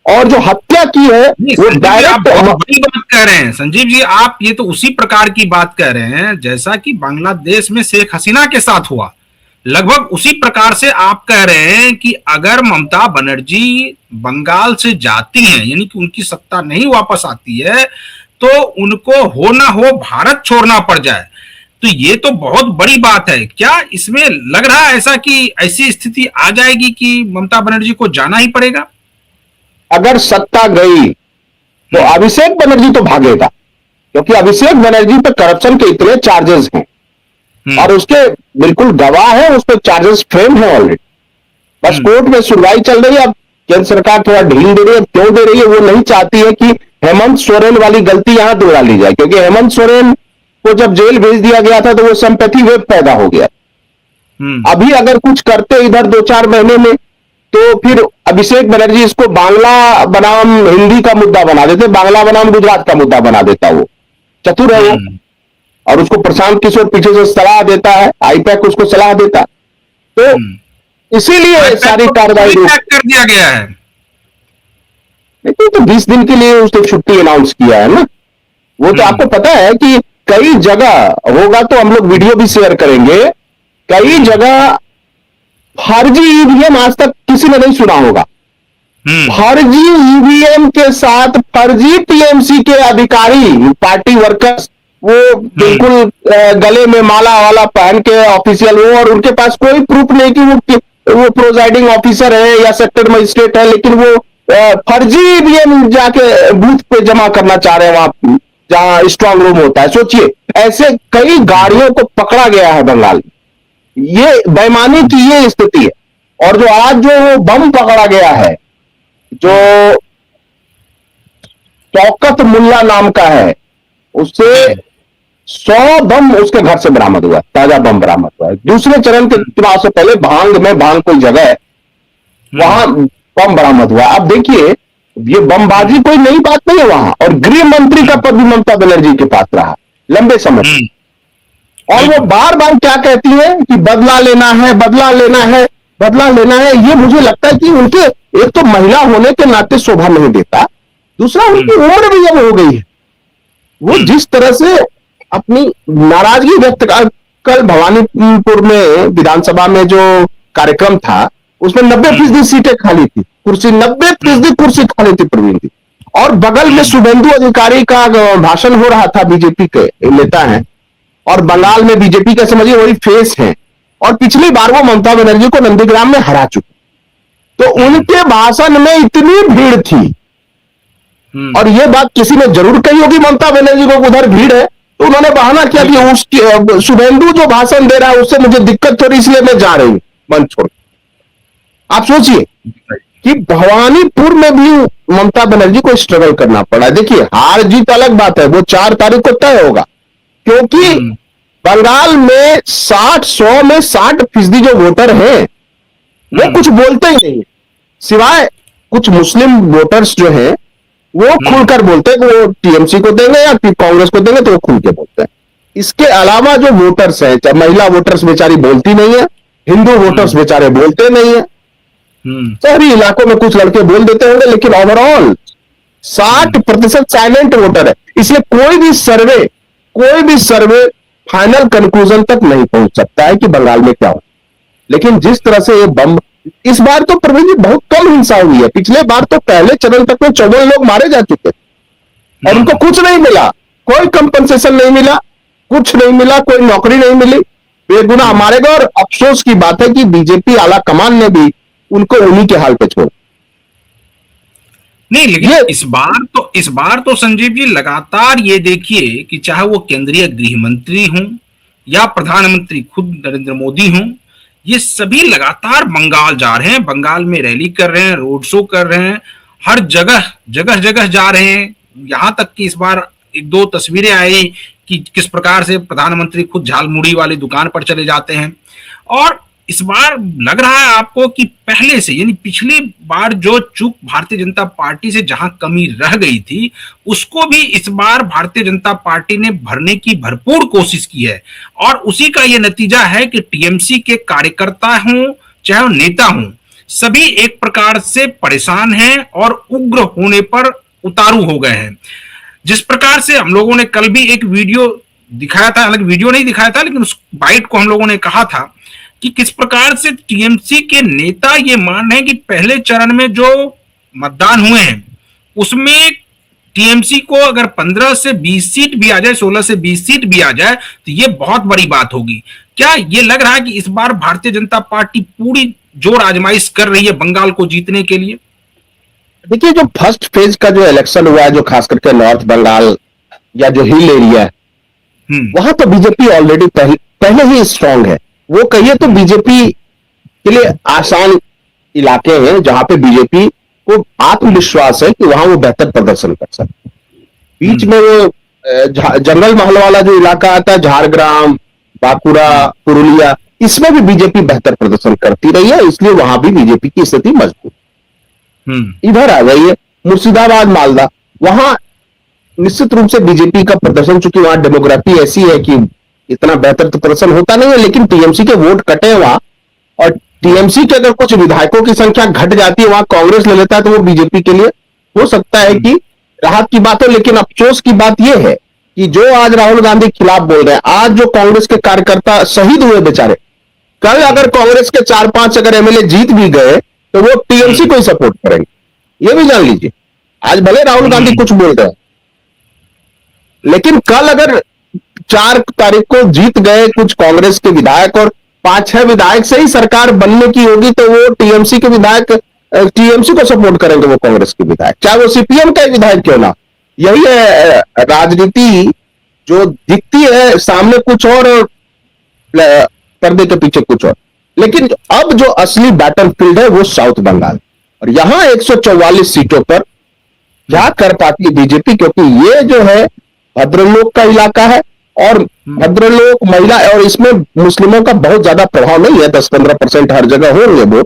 और जो हत्या की है वो आप डायरेक्ट। बहुत बड़ी बात कह रहे हैं संजीव जी, आप ये तो उसी प्रकार की बात कह रहे हैं जैसा कि बांग्लादेश में शेख हसीना के साथ हुआ। लगभग उसी प्रकार से आप कह रहे हैं कि अगर ममता बनर्जी बंगाल से जाती हैं, यानी कि उनकी सत्ता नहीं वापस आती है, तो उनको हो ना हो भारत छोड़ना पड़ जाए। तो ये तो बहुत बड़ी बात है। क्या इसमें लग रहा है ऐसा कि ऐसी स्थिति आ जाएगी कि ममता बनर्जी को जाना ही पड़ेगा? अगर सत्ता गई तो अभिषेक बनर्जी तो भागेगा, क्योंकि अभिषेक बनर्जी पे करप्शन के इतने चार्जेस हैं और उसके बिल्कुल गवाह है, उस पर चार्जेस फ्रेम है ऑलरेडी। बस कोर्ट में सुनवाई चल रही है। अब केंद्र सरकार थोड़ा ढील दे रही है। क्यों दे रही है? वो नहीं चाहती है कि हेमंत सोरेन वाली गलती यहां दोहरा ली जाए, क्योंकि हेमंत सोरेन को जब जेल भेज दिया गया था तो वो संपत्ति वेब पैदा हो गया। अभी अगर कुछ करते इधर 2-4 महीने में, तो फिर अभिषेक बनर्जी इसको बांग्ला बनाम हिंदी का मुद्दा बना देते, बांग्ला बनाम गुजरात का मुद्दा बना देता। वो चतुर है वो, और उसको प्रशांत किशोर पीछे से सलाह देता है, आईपैक उसको सलाह देता। तो इसीलिए सारी कार्रवाई कर दिया गया है। तो 20 दिन के लिए उसने छुट्टी अनाउंस किया है ना। वो तो आपको पता है कि कई जगह होगा, तो हम लोग वीडियो भी शेयर करेंगे। कई जगह फर्जी ईवीएम आज तक किसी ने नहीं सुना होगा। फर्जी ईवीएम के साथ फर्जी टीएमसी के अधिकारी, पार्टी वर्कर्स, वो बिल्कुल गले में माला वाला पहन के ऑफिशियल हो, और उनके पास कोई प्रूफ नहीं कि वो प्रोजाइडिंग ऑफिसर है या सेक्टर मजिस्ट्रेट है, लेकिन वो फर्जी ईवीएम जाके बूथ पे जमा करना चाह रहे हैं वहां जहां स्ट्रांग रूम होता है। सोचिए, ऐसे कई गाड़ियों को पकड़ा गया है बंगाल में। ये बेईमानी की ये स्थिति है। और जो आज जो बम पकड़ा गया है, जो शौकत मुल्ला नाम का है, उससे 100 बम उसके घर से बरामद हुआ, ताजा बम बरामद हुआ है। दूसरे चरण के चुनाव से पहले भांग कोई जगह है, वहां बम बरामद हुआ। अब देखिए, ये बमबाजी कोई नई बात नहीं है वहां। और गृह मंत्री का पद भी ममता बनर्जी के पास रहा लंबे समय। और वो बार बार क्या कहती है कि बदला लेना है, बदला लेना है, बदला लेना है। ये मुझे लगता है कि उनके, एक तो महिला होने के नाते शोभा नहीं देता, दूसरा उनकी उम्र भी अब हो गई है। वो जिस तरह से अपनी नाराजगी व्यक्त कल भवानीपुर में विधानसभा में जो कार्यक्रम था, उसमें 90% सीटें खाली थी, कुर्सी 90% कुर्सी खाली थी प्रवीण जी। और बगल में शुभेंदु अधिकारी का भाषण हो रहा था, बीजेपी के नेता हैं, और बंगाल में बीजेपी का समझिए वही फेस है। और पिछली बार वो ममता बनर्जी को नंदीग्राम में हरा चुके, तो उनके भाषण में इतनी भीड़ थी। और ये बात किसी ने जरूर कही होगी ममता बनर्जी को, उधर भीड़ है, तो उन्होंने बहाना किया कि उसकी शुभेंदु जो भाषण दे रहा है उससे मुझे दिक्कत हो रही, इसलिए मैं जा रही हूं मंच छोड़। आप सोचिए कि भवानीपुर में भी ममता बनर्जी को स्ट्रगल करना पड़ा। देखिए, हार जीत अलग बात है, वो 4 तारीख को तय होगा, क्योंकि बंगाल में 100 में 60% जो वोटर हैं वो कुछ बोलते ही नहीं, सिवाय कुछ मुस्लिम वोटर्स जो हैं वो खुलकर बोलते हैं कि वो टीएमसी को देंगे या कांग्रेस को देंगे, तो वो खुल के बोलते हैं। इसके अलावा जो वोटर्स हैं, चाहे महिला वोटर्स बेचारी बोलती नहीं है, हिंदू वोटर्स बेचारे बोलते नहीं है। शहरी इलाकों में कुछ लड़के बोल देते होंगे, लेकिन ओवरऑल 60% साइलेंट वोटर है। इसलिए कोई भी सर्वे फाइनल कंक्लूजन तक नहीं पहुंच सकता है कि बंगाल में क्या हो। लेकिन जिस तरह से ये बम, इस बार तो प्रवीण जी बहुत कम हिंसा हुई है। पिछले बार तो पहले चरण तक में 14 लोग मारे जा चुके और उनको कुछ नहीं मिला, कोई कंपनसेशन नहीं मिला, कुछ नहीं मिला, कोई नौकरी नहीं मिली, बेगुनाह मारे गए। और अफसोस की बात है कि बीजेपी आला कमान ने भी उनको उन्हीं के हाल पे छोड़ा। नहीं, लेकिन इस बार तो संजीव जी लगातार ये देखिए कि चाहे वो केंद्रीय गृह मंत्री हों या प्रधानमंत्री खुद नरेंद्र मोदी हों, ये सभी लगातार बंगाल जा रहे हैं, बंगाल में रैली कर रहे हैं, रोड शो कर रहे हैं, हर जगह जा रहे हैं। यहां तक कि इस बार 1-2 तस्वीरें आई कि किस प्रकार से प्रधानमंत्री खुद झालमुड़ी वाली दुकान पर चले जाते हैं। और इस बार लग रहा है आपको कि पहले से, यानी पिछली बार जो चूक भारतीय जनता पार्टी से जहां कमी रह गई थी, उसको भी इस बार भारतीय जनता पार्टी ने भरने की भरपूर कोशिश की है। और उसी का यह नतीजा है कि टीएमसी के कार्यकर्ता हों चाहे नेता हों, सभी एक प्रकार से परेशान हैं और उग्र होने पर उतारू हो गए हैं। जिस प्रकार से हम लोगों ने कल भी एक वीडियो दिखाया था, हालांकि वीडियो नहीं दिखाया था लेकिन उस बाइट को हम लोगों ने कहा था कि किस प्रकार से टीएमसी के नेता ये मान रहे हैं कि पहले चरण में जो मतदान हुए हैं उसमें टीएमसी को अगर 15 से 20 सीट भी आ जाए, 16 से 20 सीट भी आ जाए तो ये बहुत बड़ी बात होगी। क्या ये लग रहा है कि इस बार भारतीय जनता पार्टी पूरी जोर आजमाइश कर रही है बंगाल को जीतने के लिए? देखिए, जो फर्स्ट फेज का जो इलेक्शन हुआ है, जो खास करके नॉर्थ बंगाल या जो हिल एरिया है, वहां तो बीजेपी ऑलरेडी पहले ही स्ट्रांग है। वो कहिए तो बीजेपी के लिए आसान इलाके हैं जहां पे बीजेपी को आत्मविश्वास है कि वहां वो बेहतर प्रदर्शन कर सकते। बीच में वो जंगल महल वाला जो इलाका आता है, झारग्राम, बांकुड़ा, पुरुलिया, इसमें भी बीजेपी बेहतर प्रदर्शन करती रही है, इसलिए वहां भी बीजेपी की स्थिति मजबूत। इधर आ गई है मुर्शिदाबाद, मालदा, वहां निश्चित रूप से बीजेपी का प्रदर्शन, चूंकि वहां डेमोग्राफी ऐसी है कि इतना बेहतर तो प्रदर्शन होता नहीं है, लेकिन टीएमसी के वोट कटे हैं वहां, और टीएमसी के अगर कुछ विधायकों की संख्या घट जाती है, वहां कांग्रेस ले लेता है, तो वो बीजेपी के लिए हो सकता है कि राहत की बात हो। लेकिन अफसोस की बात यह है कि जो आज राहुल गांधी खिलाफ बोल रहे हैं, आज जो कांग्रेस के कार्यकर्ता शहीद हुए बेचारे, कल अगर कांग्रेस के 4-5 अगर एमएलए जीत भी गए तो वो टीएमसी को ही सपोर्ट करेंगे, ये भी जान लीजिए। आज भले राहुल गांधी कुछ बोल रहे हैं, लेकिन कल अगर 4 तारीख को जीत गए कुछ कांग्रेस के विधायक और 5-6 विधायक से ही सरकार बनने की होगी, तो वो टीएमसी के विधायक टीएमसी को सपोर्ट करेंगे, वो कांग्रेस के विधायक, चाहे वो सीपीएम का विधायक क्यों ना। यही है राजनीति, जो दिखती है सामने कुछ और पर्दे के पीछे कुछ और। लेकिन अब जो असली बैटलफील्ड है वो साउथ बंगाल, और यहां 144 सीटों पर क्या कर पाती है बीजेपी, क्योंकि ये जो है भद्रलोक का इलाका है, और भद्रलोक महिला, और इसमें मुस्लिमों का बहुत ज्यादा प्रभाव नहीं है, 10-15% हर जगह होंगे वो,